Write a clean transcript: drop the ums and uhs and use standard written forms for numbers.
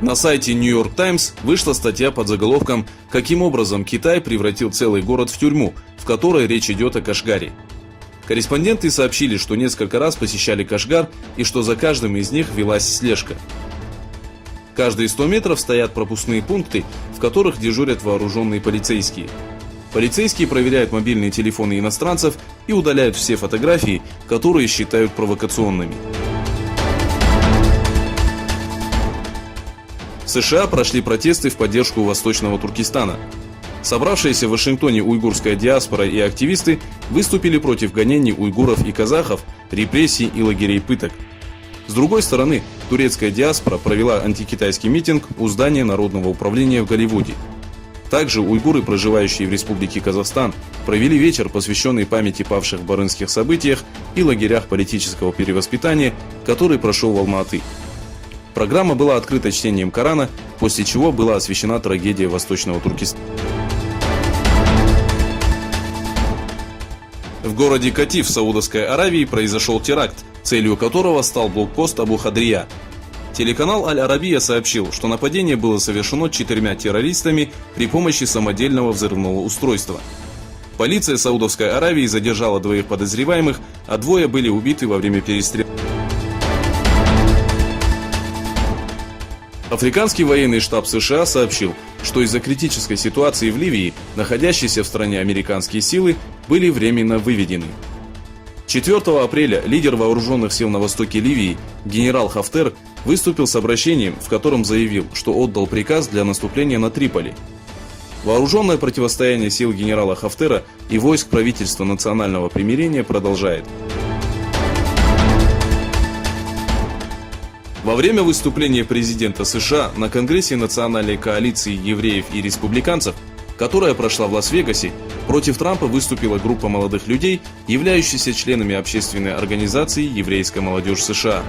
На сайте New York Times вышла статья под заголовком «Каким образом Китай превратил целый город в тюрьму», в которой речь идет о Кашгаре. Корреспонденты сообщили, что несколько раз посещали Кашгар и что за каждым из них велась слежка. Каждые 100 метров стоят пропускные пункты, в которых дежурят вооруженные полицейские. Полицейские проверяют мобильные телефоны иностранцев и удаляют все фотографии, которые считают провокационными. В США прошли протесты в поддержку Восточного Туркестана. Собравшиеся в Вашингтоне уйгурская диаспора и активисты выступили против гонений уйгуров и казахов, репрессий и лагерей пыток. С другой стороны, турецкая диаспора провела антикитайский митинг у здания Народного управления в Голливуде. Также уйгуры, проживающие в Республике Казахстан, провели вечер, посвященный памяти павших в барынских событиях и лагерях политического перевоспитания, который прошел в Алма-Аты. Программа была открыта чтением Корана, после чего была освящена трагедия Восточного Туркестана. В городе Катиф Саудовской Аравии произошел теракт, целью которого стал блокпост Абу-Хадрия. Телеканал Аль-Арабия сообщил, что нападение было совершено 4 террористами при помощи самодельного взрывного устройства. Полиция Саудовской Аравии задержала 2 подозреваемых, а 2 были убиты во время перестрелки. Африканский военный штаб США сообщил, что из-за критической ситуации в Ливии, находящиеся в стране американские силы были временно выведены. 4 апреля лидер вооруженных сил на востоке Ливии, генерал Хафтер, выступил с обращением, в котором заявил, что отдал приказ для наступления на Триполи. Вооруженное противостояние сил генерала Хафтера и войск правительства национального примирения продолжает. Во время выступления президента США на Конгрессе национальной коалиции евреев и республиканцев, которая прошла в Лас-Вегасе, против Трампа выступила группа молодых людей, являющихся членами общественной организации «Еврейская молодежь США».